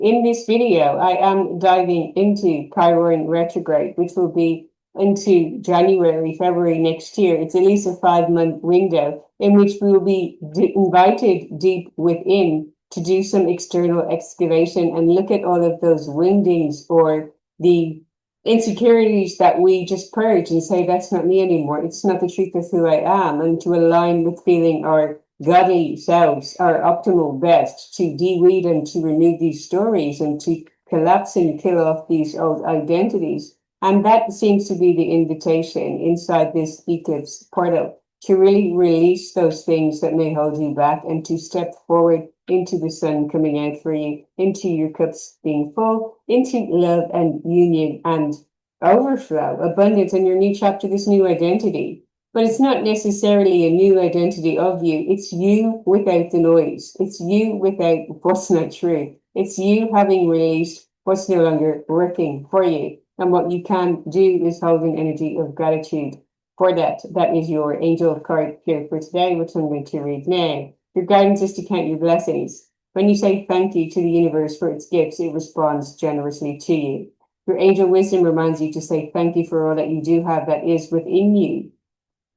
In this video, I am diving into Chiron retrograde, which will be into January, February next year. It's at least a 5-month window in which we will be invited deep within to do some external excavation and look at all of those woundings or the insecurities that we just purge and say, that's not me anymore. It's not the truth of who I am. And to align with feeling our godly selves, our optimal best, to de-weed and to remove these stories and to collapse and kill off these old identities. And that seems to be the invitation inside this eclipse portal, to really release those things that may hold you back and to step forward into the sun coming out for you, into your cups being full, into love and union and overflow, abundance, and your new chapter, this new identity. But it's not necessarily a new identity of you. It's you without the noise. It's you without what's not true. It's you having released what's no longer working for you. And what you can do is hold an energy of gratitude for that. That is your angel card here for today, which I'm going to read now. Your guidance is to count your blessings. When you say thank you to the universe for its gifts, it responds generously to you. Your angel wisdom reminds you to say thank you for all that you do have that is within you,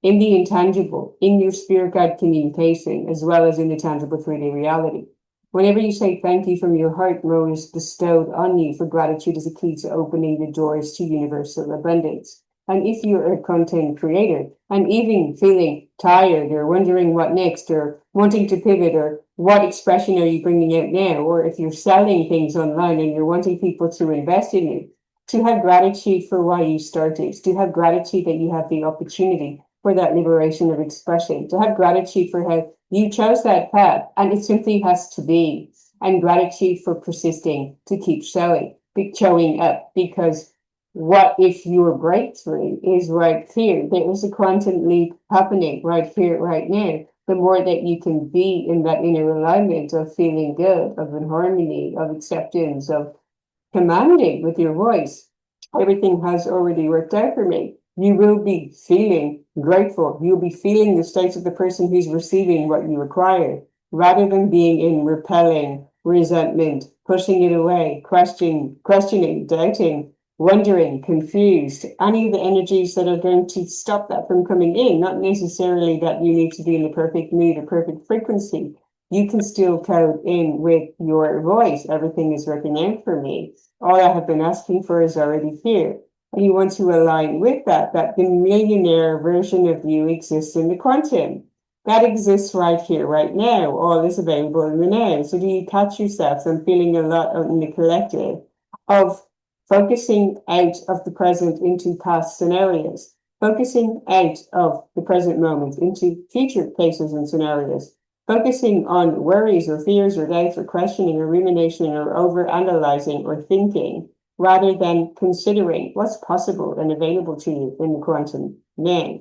in the intangible, in your spirit guide communication, as well as in the tangible 3D reality. Whenever you say thank you from your heart, more is bestowed on you, for gratitude is a key to opening the doors to universal abundance. And if you're a content creator and even feeling tired or wondering what next or wanting to pivot or what expression are you bringing out now, or if you're selling things online and you're wanting people to invest in you, to have gratitude for why you started, to have gratitude that you have the opportunity for that liberation of expression, to have gratitude for how you chose that path and it simply has to be, and gratitude for persisting to keep showing up, because what if your breakthrough is right here? There is a quantum leap happening right here, right now. The more that you can be in that inner alignment of feeling good, of in harmony, of acceptance, of commanding with your voice, everything has already worked out for me. You will be feeling grateful. You'll be feeling the state of the person who's receiving what you require, rather than being in repelling, resentment, pushing it away, questioning, doubting, wondering, confused, any of the energies that are going to stop that from coming in. Not necessarily that you need to be in the perfect mood or perfect frequency. You can still code in with your voice. Everything is working out for me. All I have been asking for is already here. And you want to align with that the millionaire version of you exists in the quantum. That exists right here, right now. All is available in the now. So do you catch yourself? I'm feeling a lot in the collective of focusing out of the present into past scenarios, focusing out of the present moment into future cases and scenarios, focusing on worries or fears or doubts or questioning or rumination or over-analyzing or thinking, rather than considering what's possible and available to you in the quantum now.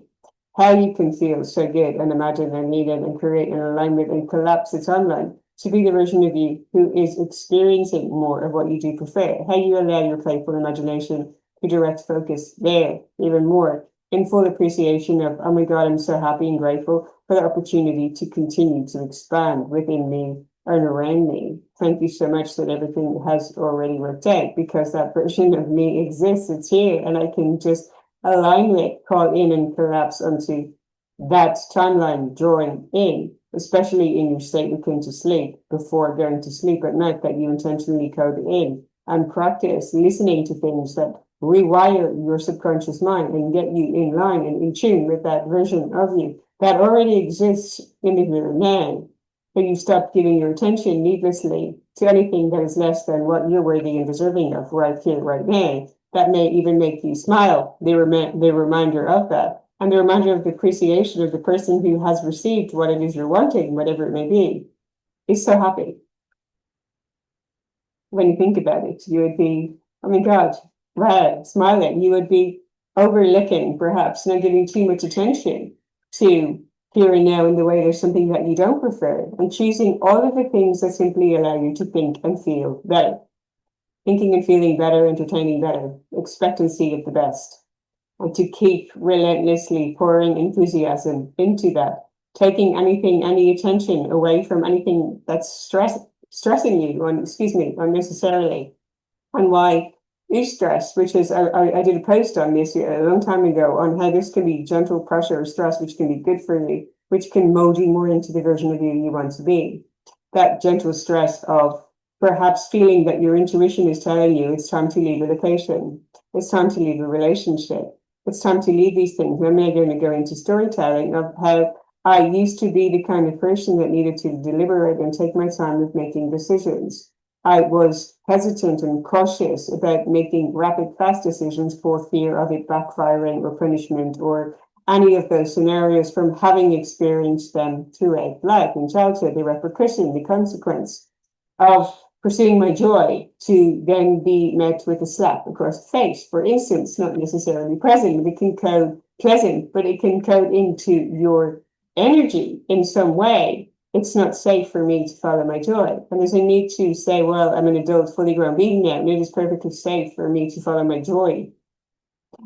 How you can feel so good and imagine and need it and create an alignment and collapse its online to be the version of you who is experiencing more of what you do prefer. How you allow your playful imagination to direct focus there even more, in full appreciation of, oh my God, I'm so happy and grateful for the opportunity to continue to expand within me and around me. Thank you so much that everything has already worked out, because that version of me exists. It's here, and I can just align it, call in, and collapse onto that timeline drawing in, especially in your state akin to sleep, before going to sleep at night, that you intentionally code in and practice listening to things that rewire your subconscious mind and get you in line and in tune with that version of you that already exists in the here and now. But you stop giving your attention needlessly to anything that is less than what you're worthy and deserving of right here, right now. That may even make you smile, the reminder of that, and the reminder of the appreciation of the person who has received what it is you're wanting, whatever it may be, is so happy. When you think about it, you would be, oh my God, wow, smiling. You would be overlooking, perhaps, not giving too much attention to here and now in the way there's something that you don't prefer, and choosing all of the things that simply allow you to think and feel better. Thinking and feeling better, entertaining better, expectancy of the best, and to keep relentlessly pouring enthusiasm into that, taking any attention away from anything that's stressing you unnecessarily. And why is stress, which is, I did a post on this a long time ago on how this can be gentle pressure or stress, which can be good for you, which can mold you more into the version of you want to be. That gentle stress of perhaps feeling that your intuition is telling you it's time to leave a location, it's time to leave a relationship, it's time to leave these things. I'm now going to go into storytelling of how I used to be the kind of person that needed to deliberate and take my time with making decisions. I was hesitant and cautious about making rapid, fast decisions for fear of it backfiring or punishment or any of those scenarios from having experienced them throughout life in childhood, the repercussion, the consequence of pursuing my joy to then be met with a slap across the face, for instance, not necessarily present, but it can code pleasant, but it can code into your energy in some way. It's not safe for me to follow my joy. And there's a need to say, well, I'm an adult, fully grown being now, and it is perfectly safe for me to follow my joy.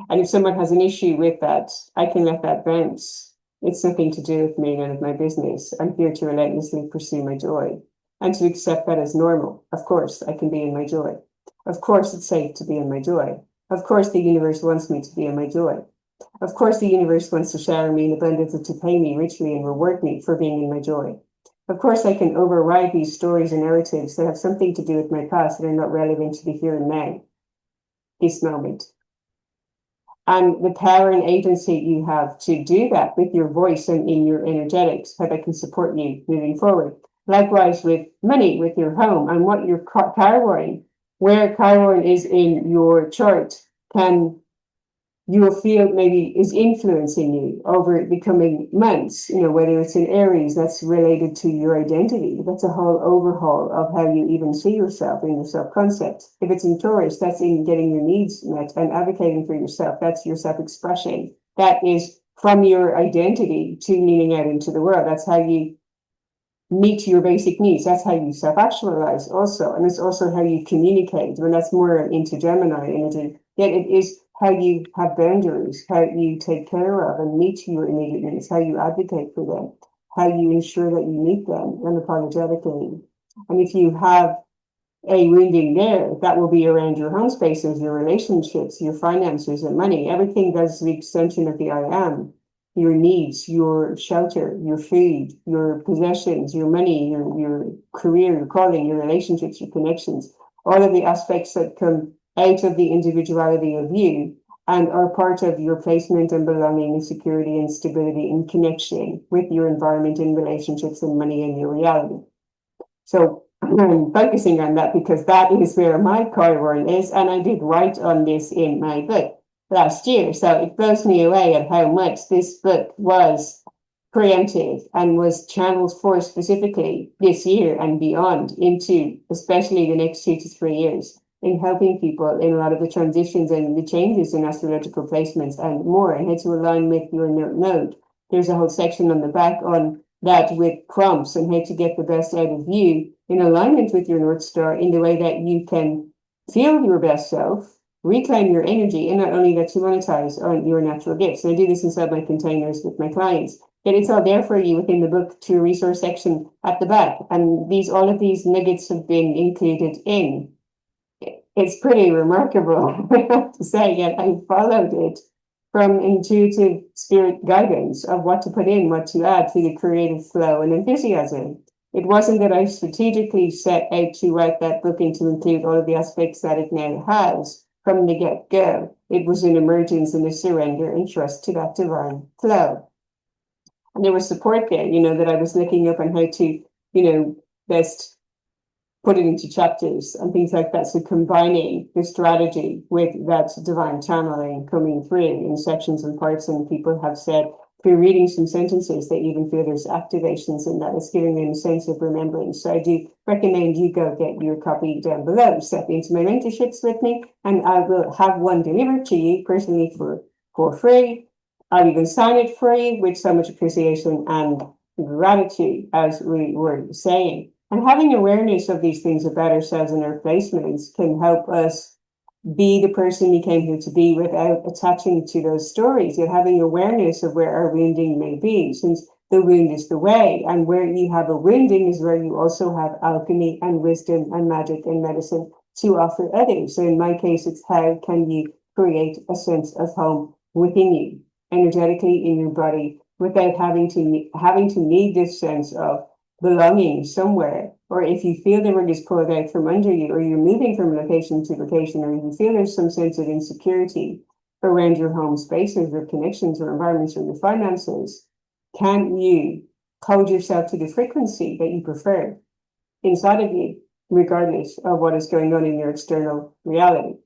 And if someone has an issue with that, I can let that bounce. It's nothing to do with me, none of my business. I'm here to relentlessly pursue my joy and to accept that as normal. Of course, I can be in my joy. Of course, it's safe to be in my joy. Of course, the universe wants me to be in my joy. Of course, the universe wants to shower me in abundance and to pay me richly and reward me for being in my joy. Of course, I can override these stories and narratives that have something to do with my past that are not relevant to the here and now, this moment. And the power and agency you have to do that with your voice and in your energetics, how that can support you moving forward. Likewise with money, with your home and what your Chiron, where Chiron is in your chart, can you will feel maybe is influencing you over the coming months, whether it's in Aries, that's related to your identity. That's a whole overhaul of how you even see yourself in your self-concept. If it's in Taurus, that's in getting your needs met and advocating for yourself. That's your self-expression. That is from your identity to leaning out into the world. That's how you meet your basic needs. That's how you self-actualize also. And it's also how you communicate. When that's more into Gemini energy, yet it is how you have boundaries, how you take care of and meet your immediate needs, how you advocate for them, how you ensure that you meet them unapologetically. And if you have a wounding there, that will be around your home spaces, your relationships, your finances and money. Everything that's the extension of the I am. Your needs, your shelter, your food, your possessions, your money, your career, your calling, your relationships, your connections, all of the aspects that come out of the individuality of you and are part of your placement and belonging and security and stability and connection with your environment and relationships and money and your reality. So I'm focusing on that because that is where my Chiron is, and I did write on this in my book last year. So it blows me away at how much this book was preemptive and was channeled for specifically this year and beyond into especially the next 2 to 3 years in helping people in a lot of the transitions and the changes in astrological placements and more, and how to align with your node. There's a whole section on the back on that with prompts and how to get the best out of you in alignment with your North Star in the way that you can feel your best self, reclaim your energy, and not only that to monetize on your natural gifts. And I do this inside my containers with my clients. Yet it's all there for you within the book to a resource section at the back. And all of these nuggets have been included in. It's pretty remarkable, I have to say, yet I followed it from intuitive spirit guidance of what to put in, what to add to the creative flow and enthusiasm. It wasn't that I strategically set out to write that book and to include all of the aspects that it now has from the get-go. It was an emergence and a surrender and trust to that divine flow. And there was support there, that I was looking up on how to, best put it into chapters and things like that. So combining the strategy with that divine channeling coming through in sections and parts, and people have said through reading some sentences, they even feel there's activations in that. It's giving them a sense of remembrance. So I do recommend you go get your copy down below. Step into my mentorships with me, and I will have one delivered to you personally for free. I'll even sign it for you with so much appreciation and gratitude, as we were saying. And having awareness of these things about ourselves and our placements can help us be the person we came here to be without attaching to those stories, yet having awareness of where our wounding may be, since the wound is the way. And where you have a wounding is where you also have alchemy and wisdom and magic and medicine to offer others. So in my case, it's how can you create a sense of home within you, energetically in your body, without having to need this sense of belonging somewhere. Or if you feel the rug is pulled out from under you, or you're moving from location to location, or you feel there's some sense of insecurity around your home spaces or connections or environments or your finances, can you code yourself to the frequency that you prefer inside of you, regardless of what is going on in your external reality?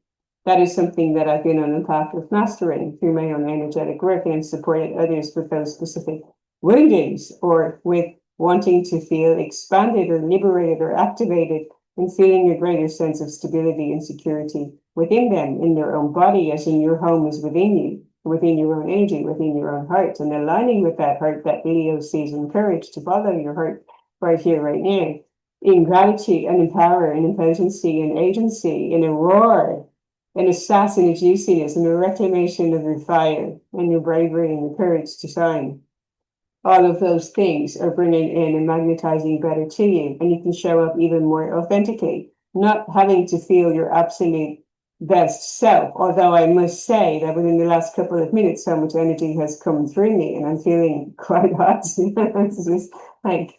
That is something that I've been on a path of mastering through my own energetic work, and supported others with those specific woundings, or with wanting to feel expanded or liberated or activated, and feeling a greater sense of stability and security within them, in their own body, as in your home is within you, within your own energy, within your own heart, and aligning with that heart that Leo sees in courage to follow your heart right here, right now, in gratitude and in power and in potency and agency, in a roar, in a sass and a juiciness, and a reclamation of your fire and your bravery and your courage to shine. All of those things are bringing in and magnetizing better to you, and you can show up even more authentically, not having to feel your absolute best self. Although I must say that within the last couple of minutes, so much energy has come through me, and I'm feeling quite hot. It's just like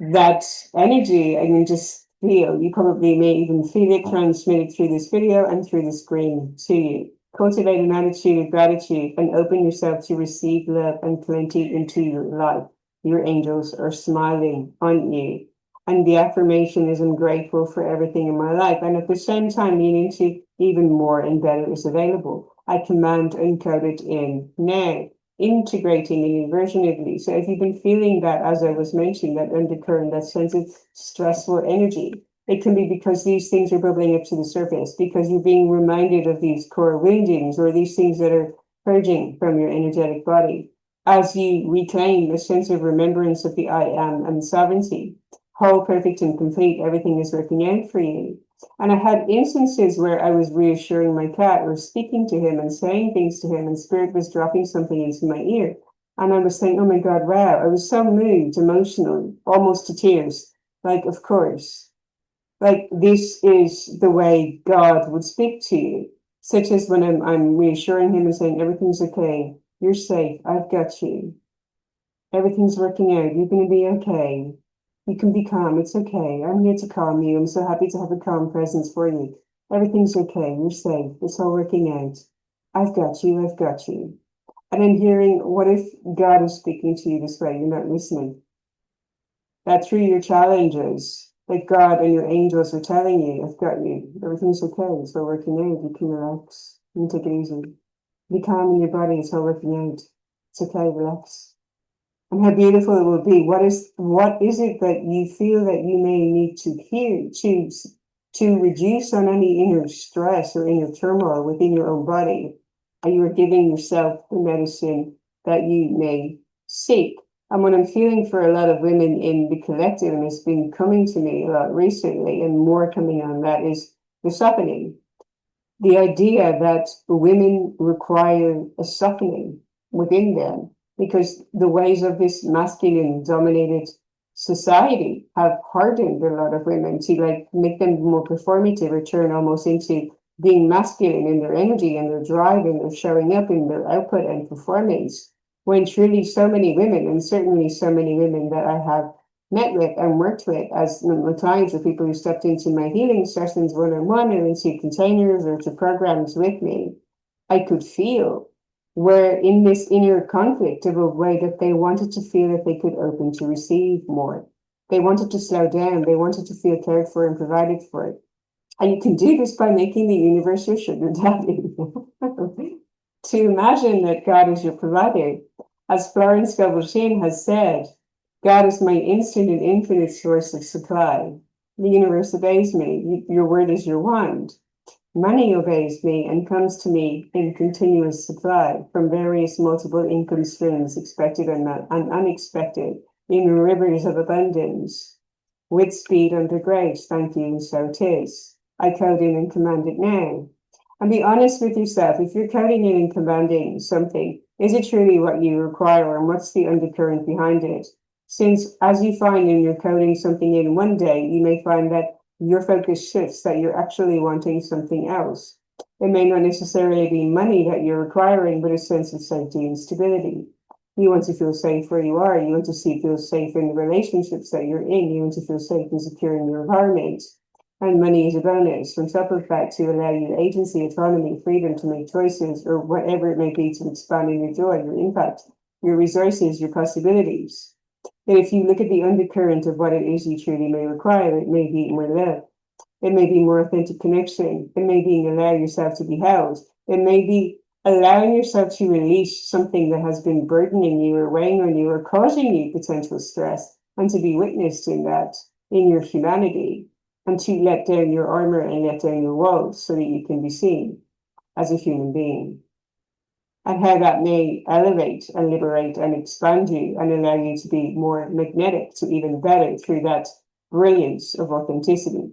that energy, I can just feel. You probably may even feel it transmitted through this video and through the screen to you. Cultivate an attitude of gratitude and open yourself to receive love and plenty into your life. Your angels are smiling on you. And the affirmation is, I'm grateful for everything in my life. And at the same time, lean into even more and better is available. I command and code it in now, integrating a new version of you. So if you've been feeling that, as I was mentioning, that undercurrent, that sense of stressful energy, it can be because these things are bubbling up to the surface, because you're being reminded of these core woundings, or these things that are purging from your energetic body. As you reclaim a sense of remembrance of the I am and sovereignty, whole, perfect, and complete, everything is working out for you. And I had instances where I was reassuring my cat, or speaking to him and saying things to him, and spirit was dropping something into my ear. And I was saying, oh my God, wow. I was so moved emotionally, almost to tears. Like, of course. Like, this is the way God would speak to you, such as when I'm reassuring him and saying, everything's okay, you're safe, I've got you, everything's working out, you're going to be okay, you can be calm, it's okay, I'm here to calm you, I'm so happy to have a calm presence for you, everything's okay, you're safe, it's all working out, I've got you, I've got you. And then hearing, what if God is speaking to you this way, you're not listening? That through your challenges, like God and your angels are telling you, I've got you, everything's okay, it's all working out, you can relax, you can take it easy. Be calm in your body, it's all working out. It's okay, relax. And how beautiful it will be. What is it that you feel that you may need to hear to reduce on any inner stress or inner turmoil within your own body? And you are giving yourself the medicine that you may seek. And what I'm feeling for a lot of women in the collective, and it's been coming to me a lot recently, and more coming on that, is the softening. The idea that women require a softening within them, because the ways of this masculine dominated society have hardened a lot of women to like make them more performative, or turn almost into being masculine in their energy and their drive and their showing up in their output and performance. When truly so many women, and certainly so many women that I have met with and worked with as clients, or people who stepped into my healing sessions one-on-one, or into containers or to programs with me, I could feel where in this inner conflict of a way that they wanted to feel that they could open to receive more. They wanted to slow down. They wanted to feel cared for and provided for. And you can do this by making the universe your sugar daddy. To imagine that God is your provider. As Florence Scovel has said, God is my instant and infinite source of supply. The universe obeys me. Your word is your wand. Money obeys me and comes to me in continuous supply from various multiple income streams, expected and unexpected, in rivers of abundance. With speed under grace, thank you, and so 'tis. I code in and command it now. And be honest with yourself. If you're coding in and commanding something Is it truly what you require, and what's the undercurrent behind it? Since, as you find when you're coding something in one day, you may find that your focus shifts, that you're actually wanting something else. It may not necessarily be money that you're requiring, but a sense of safety and stability. You want to feel safe where you are. You want to feel safe in the relationships that you're in. You want to feel safe and secure in your environment. And money is a bonus on top of that to allow you agency, autonomy, freedom to make choices, or whatever it may be, to expand in your joy, your impact, your resources, your possibilities. And if you look at the undercurrent of what it is you truly may require, it may be more love. It may be more authentic connection. It may be allow yourself to be held. It may be allowing yourself to release something that has been burdening you or weighing on you or causing you potential stress, and to be witnessed in that, in your humanity, and to let down your armor and let down your walls so that you can be seen as a human being. And how that may elevate and liberate and expand you and allow you to be more magnetic to even better through that brilliance of authenticity.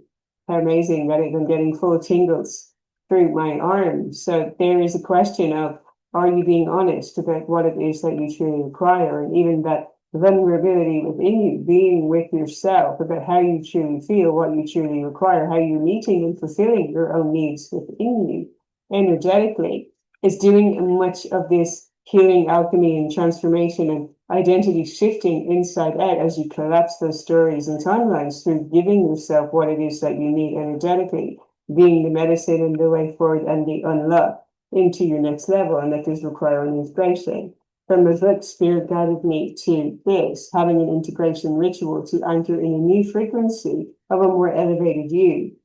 How amazing that I'm getting full tingles through my arm. So there is a question of, are you being honest about what it is that you truly require? And even that vulnerability within you, being with yourself about how you truly feel, what you truly require, how you're meeting and fulfilling your own needs within you energetically, is doing much of this healing, alchemy, and transformation and identity shifting inside out as you collapse those stories and timelines through giving yourself what it is that you need energetically, being the medicine and the way forward and the unlock into your next level. And that does require an integration. From the book, Spirit guided me to this, having an integration ritual to anchor in a new frequency of a more elevated you.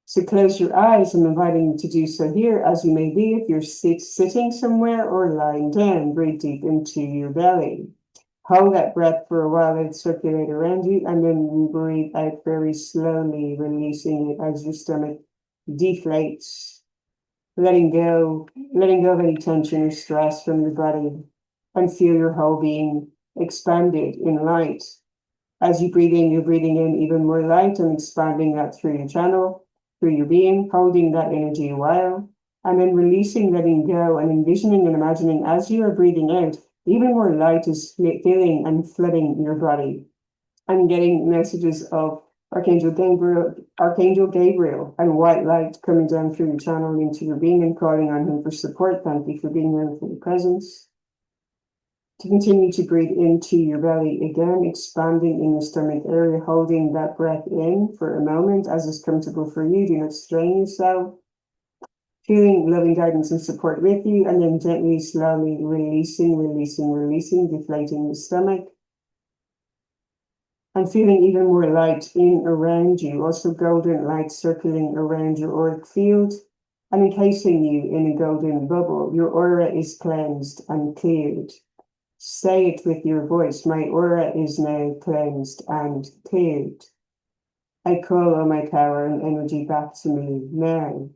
So close your eyes. I'm inviting you to do so here, as you may be, if you're sitting somewhere or lying down. Breathe deep into your belly. Hold that breath for a while, let it circulate around you, and then you breathe out very slowly, releasing it as your stomach deflates, letting go of any tension or stress from your body, and feel your whole being expanded in light. As you breathe in, you're breathing in even more light and expanding that through your channel, through your being, holding that energy a while, and then releasing, letting go, and envisioning and imagining as you are breathing out, even more light is filling and flooding your body, and getting messages of Archangel Gabriel and white light coming down through your channel into your being and calling on him for support. Thank you for being here, for your presence. To continue to breathe into your belly again, expanding in your stomach area, holding that breath in for a moment as is comfortable for you. Do not strain yourself. Feeling loving guidance and support with you, and then gently, slowly releasing, deflating the stomach. And feeling even more light in around you, also golden light circling around your auric field and encasing you in a golden bubble. Your aura is cleansed and cleared. Say it with your voice. My aura is now cleansed and cleared. I call all my power and energy back to me now.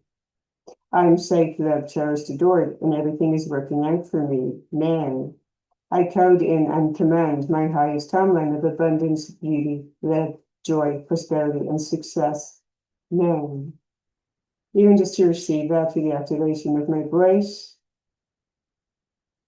I am safe, loved, cherished, adored, and everything is working out for me now. I code in and command my highest timeline of abundance, beauty, love, joy, prosperity, and success now. Even just to receive that through the activation of my voice.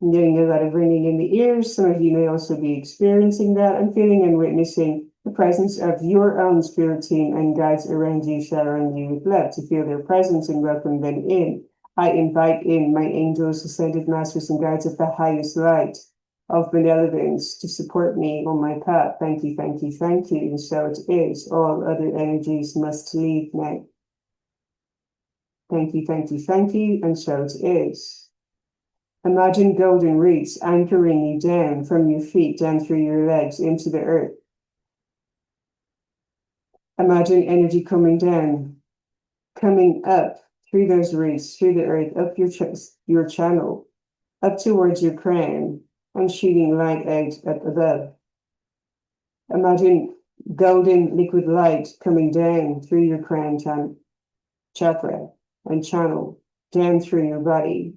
I'm getting a lot of ringing in the ears. Some of you may also be experiencing that and feeling and witnessing the presence of your own spirit team and guides around you, showering you with love, to feel their presence and welcome them in. I invite in my angels, ascended masters, and guides of the highest light of benevolence to support me on my path. Thank you, thank you, thank you. And so it is. All other energies must leave now. Thank you, thank you, thank you. And so it is. Imagine golden roots anchoring you down from your feet, down through your legs into the earth. Imagine energy coming down, coming up through those roots, through the earth, up your chest, your channel, up towards your crown, and shooting light out up above. Imagine golden liquid light coming down through your crown chakra and channel, down through your body,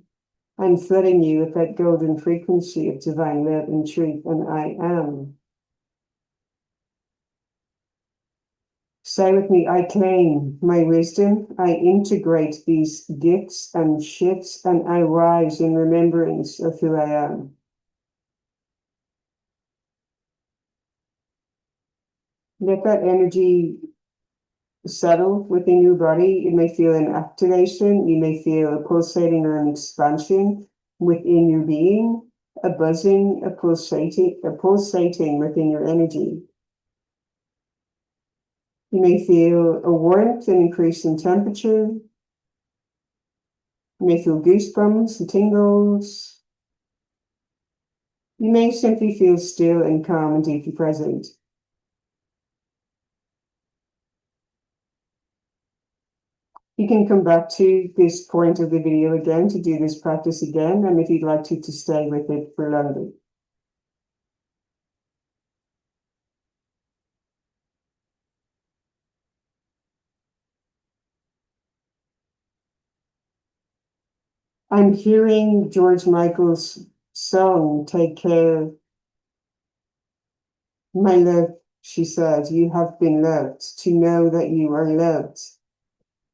and flooding you with that golden frequency of divine love and truth, and I am. Say with me, I claim my wisdom, I integrate these gifts and shifts, and I rise in remembrance of who I am. Let that energy settle within your body. You may feel an activation, you may feel a pulsating or an expansion within your being, a buzzing, a pulsating within your energy. You may feel a warmth and increase in temperature. You may feel goosebumps and tingles. You may simply feel still and calm and deeply present. You can come back to this point of the video again to do this practice again, and if you'd like to stay with it for longer. I'm hearing George Michael's song, Take Care. My love, she said, you have been loved, to know that you are loved.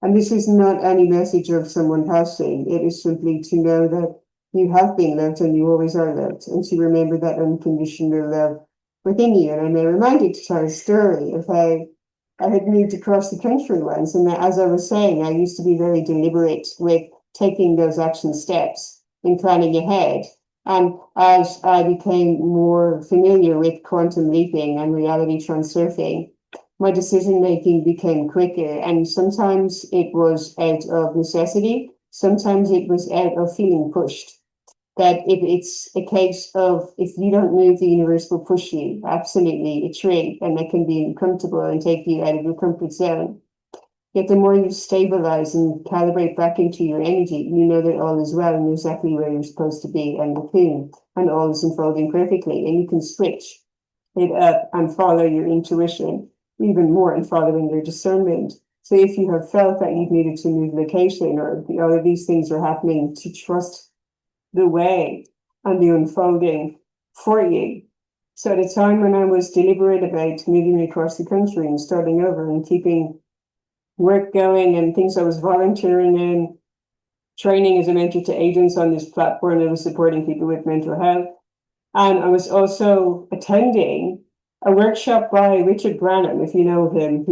And this is not any message of someone passing. It is simply to know that you have been loved and you always are loved, and to remember that unconditional love within you. And I'm reminded to tell a story of how I had moved across the country once. And as I was saying, I used to be very deliberate with taking those action steps and planning ahead. And as I became more familiar with quantum leaping and reality transurfing, my decision making became quicker. And sometimes it was out of necessity, sometimes it was out of feeling pushed. That if it's a case of if you don't move, the universe will push you. Absolutely, it's right, and that can be uncomfortable and take you out of your comfort zone. Yet the more you stabilize and calibrate back into your energy, you know that all is well and you're exactly where you're supposed to be and cocoon, and all is unfolding perfectly. And you can switch it up and follow your intuition even more and following your discernment. So if you have felt that you've needed to move location or all of these things are happening, to trust the way and the unfolding for you. So at a time when I was deliberate about moving across the country and starting over and keeping work going and things I was volunteering in, training as a mentor to agents on this platform that was supporting people with mental health. And I was also attending a workshop by Richard Branham, if you know him,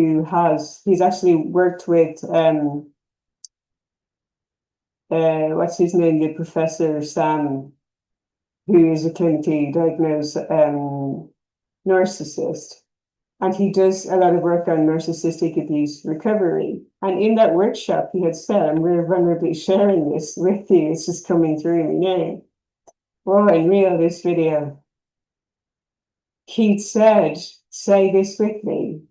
he's actually worked with what's his name, the Professor Sam, who is a clinically diagnosed narcissist. And he does a lot of work on narcissistic abuse recovery. And in that workshop, he had said, and we're vulnerably sharing this with you, it's just coming through me now. Oh, in real, this video. He said, say this with me.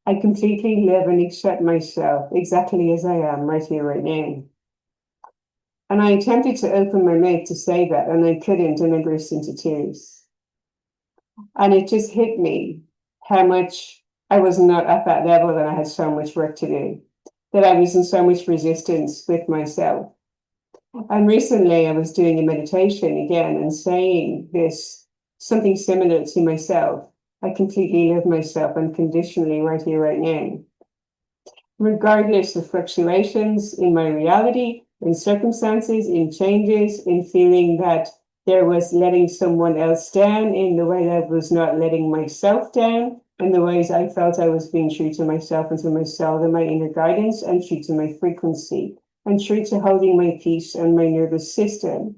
I completely live and accept myself exactly as I am right here, right now. And I attempted to open my mouth to say that, and I couldn't, and I burst into tears. And it just hit me how much I was not at that level, and I had so much work to do, that I was in so much resistance with myself. And recently I was doing a meditation again and saying this, something similar to myself. I completely love myself unconditionally right here, right now. Regardless of fluctuations in my reality, in circumstances, in changes, in feeling that there was letting someone else down in the way I was not letting myself down, in the ways I felt I was being true to myself and to my soul and my inner guidance, and true to my frequency, and true to holding my peace and my nervous system.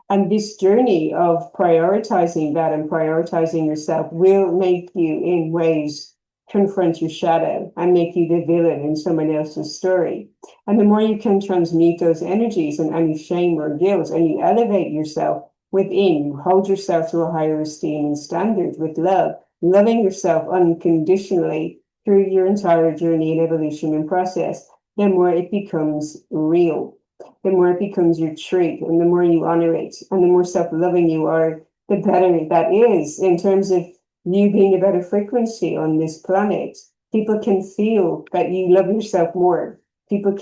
And this journey of prioritizing that and prioritizing yourself will make you, in ways, confront your shadow and make you the villain in someone else's story. And the more you can transmute those energies and any shame or guilt, and you elevate yourself within, you hold yourself to a higher esteem and standard with love, loving yourself unconditionally through your entire journey and evolution and process, the more it becomes real, the more it becomes your truth, and the more you honor it, and the more self-loving you are, the better that is in terms of you being a better frequency on this planet. People can feel that you love yourself more. People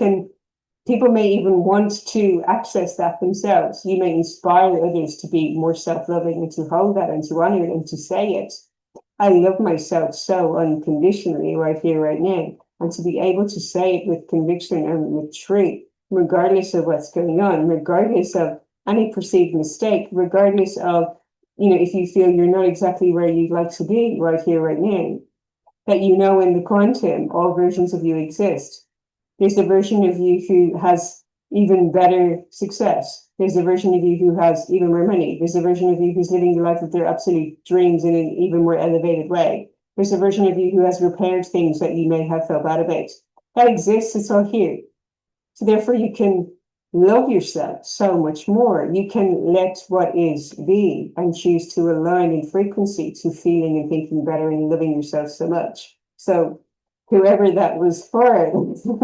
may even want to access that themselves. You may inspire others to be more self-loving and to hold that and to honor it and to say it. I love myself so unconditionally right here, right now. And to be able to say it with conviction and with truth, regardless of what's going on, regardless of any perceived mistake, regardless of, if you feel you're not exactly where you'd like to be right here, right now, that in the quantum, all versions of you exist. There's a version of you who has even better success. There's a version of you who has even more money. There's a version of you who's living the life of their absolute dreams in an even more elevated way. There's a version of you who has repaired things that you may have felt bad about. That exists, it's all here. So therefore you can love yourself so much more. You can let what is be and choose to align in frequency to feeling and thinking better and loving yourself so much. So whoever that was for,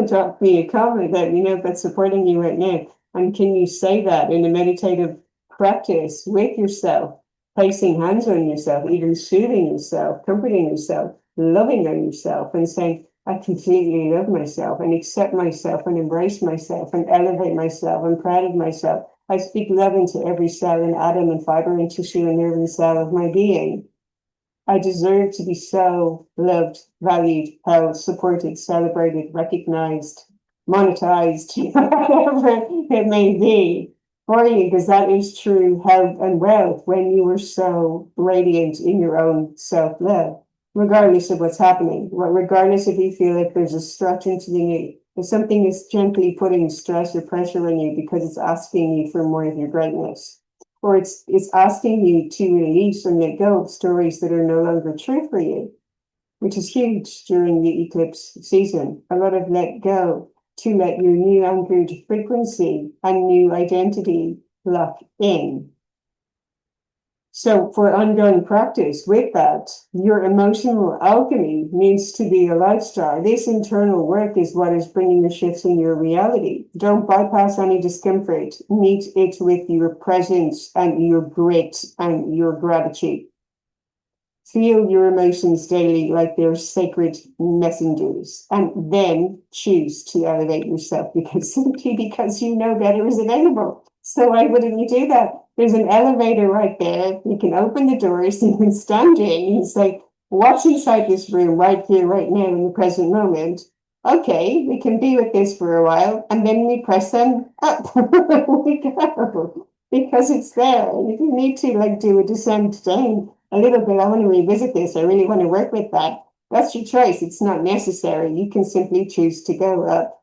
drop me a comment that, that's supporting you right now. And can you say that in a meditative practice with yourself, placing hands on yourself, even soothing yourself, comforting yourself, loving on yourself, and saying, I completely love myself and accept myself and embrace myself and elevate myself. I'm proud of myself. I speak love into every cell and atom and fiber and tissue and nerve and cell of my being. I deserve to be so loved, valued, held, supported, celebrated, recognized, monetized, whatever it may be for you, because that is true health and wealth when you are so radiant in your own self-love, regardless of what's happening, regardless if you feel like there's a stretch into the knee, if something is gently putting stress or pressure on you because it's asking you for more of your greatness. Or it's asking you to release and let go of stories that are no longer true for you, which is huge during the eclipse season. A lot of let go to let your new anchored frequency and new identity lock in. So for ongoing practice with that, your emotional alchemy needs to be a lifestyle. This internal work is what is bringing the shifts in your reality. Don't bypass any discomfort. Meet it with your presence and your grit and your gratitude. Feel your emotions daily like they're sacred messengers, and then choose to elevate yourself simply because you know better is available. So why wouldn't you do that? There's an elevator right there. You can open the doors, you can stand in and say, what's inside this room right here, right now, in the present moment? Okay, we can be with this for a while, and then we press them up. We go. Because it's there. And if you need to do a descent down a little bit, I want to revisit this, I really want to work with that. That's your choice. It's not necessary. You can simply choose to go up.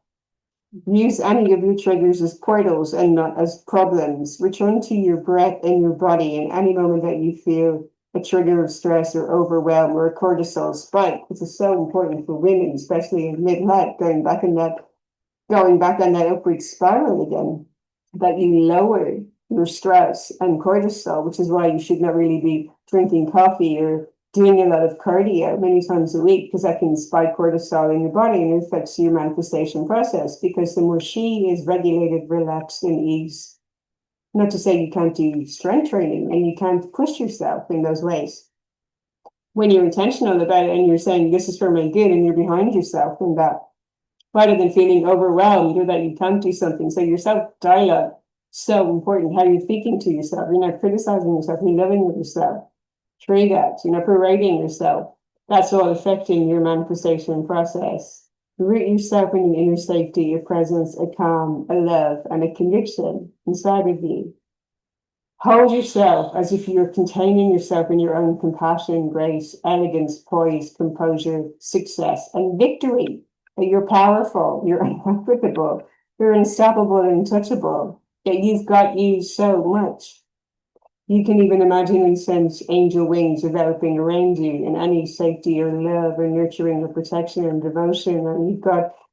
Use any of your triggers as portals and not as problems. Return to your breath and your body in any moment that you feel a trigger of stress or overwhelm or a cortisol spike. This is so important for women, especially in midlife, going back on that upward spiral again, that you lower your stress and cortisol, which is why you should not really be drinking coffee or doing a lot of cardio many times a week, because that can spike cortisol in your body and affects your manifestation process, because the more she is regulated, relaxed, and ease. Not to say you can't do strength training and you can't push yourself in those ways. When you're intentional about it and you're saying this is for my good and you're behind yourself in that, rather than feeling overwhelmed or that you can't do something. So your self-dialogue, so important. How you're speaking to yourself. You're not criticizing yourself, you're loving yourself. Through that, you're not berating yourself. That's all affecting your manifestation process. Root yourself in an inner safety, a presence, a calm, a love, and a conviction inside of you. Hold yourself as if you're containing yourself in your own compassion, grace, elegance, poise, composure, success, and victory. That you're powerful, you're unequitable, you're unstoppable and untouchable, that you've got you so much. You can even imagine and sense angel wings developing around you in any safety or love or nurturing or protection and devotion. And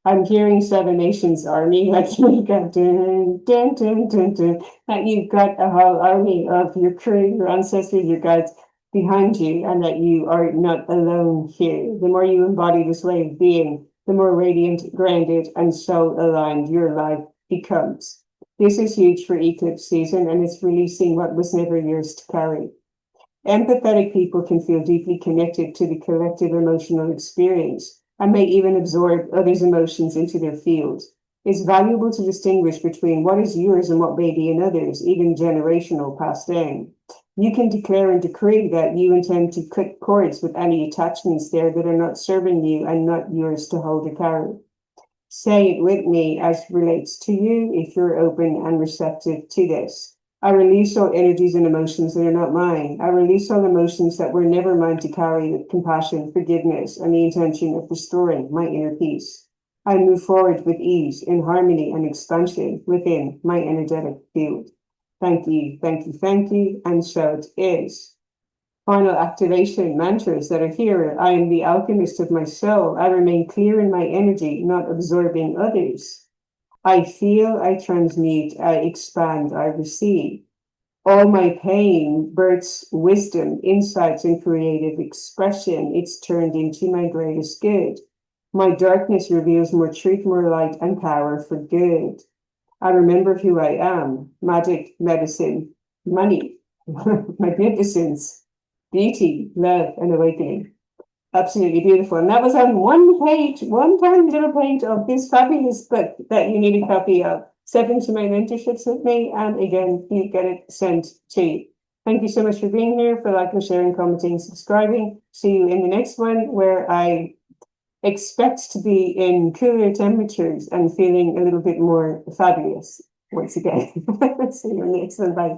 I'm hearing Seven Nations Army, like you've got dun, dun, dun, dun, dun, that you've got a whole army of your crew, your ancestors, your guides behind you, and that you are not alone here. The more you embody this way of being, the more radiant, grounded, and soul aligned your life becomes. This is huge for eclipse season, and it's releasing what was never yours to carry. Empathetic people can feel deeply connected to the collective emotional experience and may even absorb others' emotions into their fields. It's valuable to distinguish between what is yours and what may be in others, even generational passed down. You can declare and decree that you intend to cut cords with any attachments there that are not serving you and not yours to hold or carry. Say it with me as it relates to you if you're open and receptive to this. I release all energies and emotions that are not mine. I release all emotions that were never mine to carry with compassion, forgiveness, and the intention of restoring my inner peace. I move forward with ease, in harmony and expansion within my energetic field. Thank you, thank you, thank you, and so it is. Final activation mantras that are here. I am the alchemist of my soul. I remain clear in my energy, not absorbing others. I feel, I transmute, I expand, I receive. All my pain births wisdom, insights, and creative expression. It's turned into my greatest good. My darkness reveals more truth, more light, and power for good. I remember who I am. Magic, medicine, money, magnificence, beauty, love, and awakening. Absolutely beautiful. And that was on one page, one tiny little page of this fabulous book that you need a copy of. 7 to my mentorships with me. And again, you get it sent to you. Thank you so much for being here, for liking, sharing, commenting, subscribing. See you in the next one, where I expect to be in cooler temperatures and feeling a little bit more fabulous once again. See you in the next one. Bye.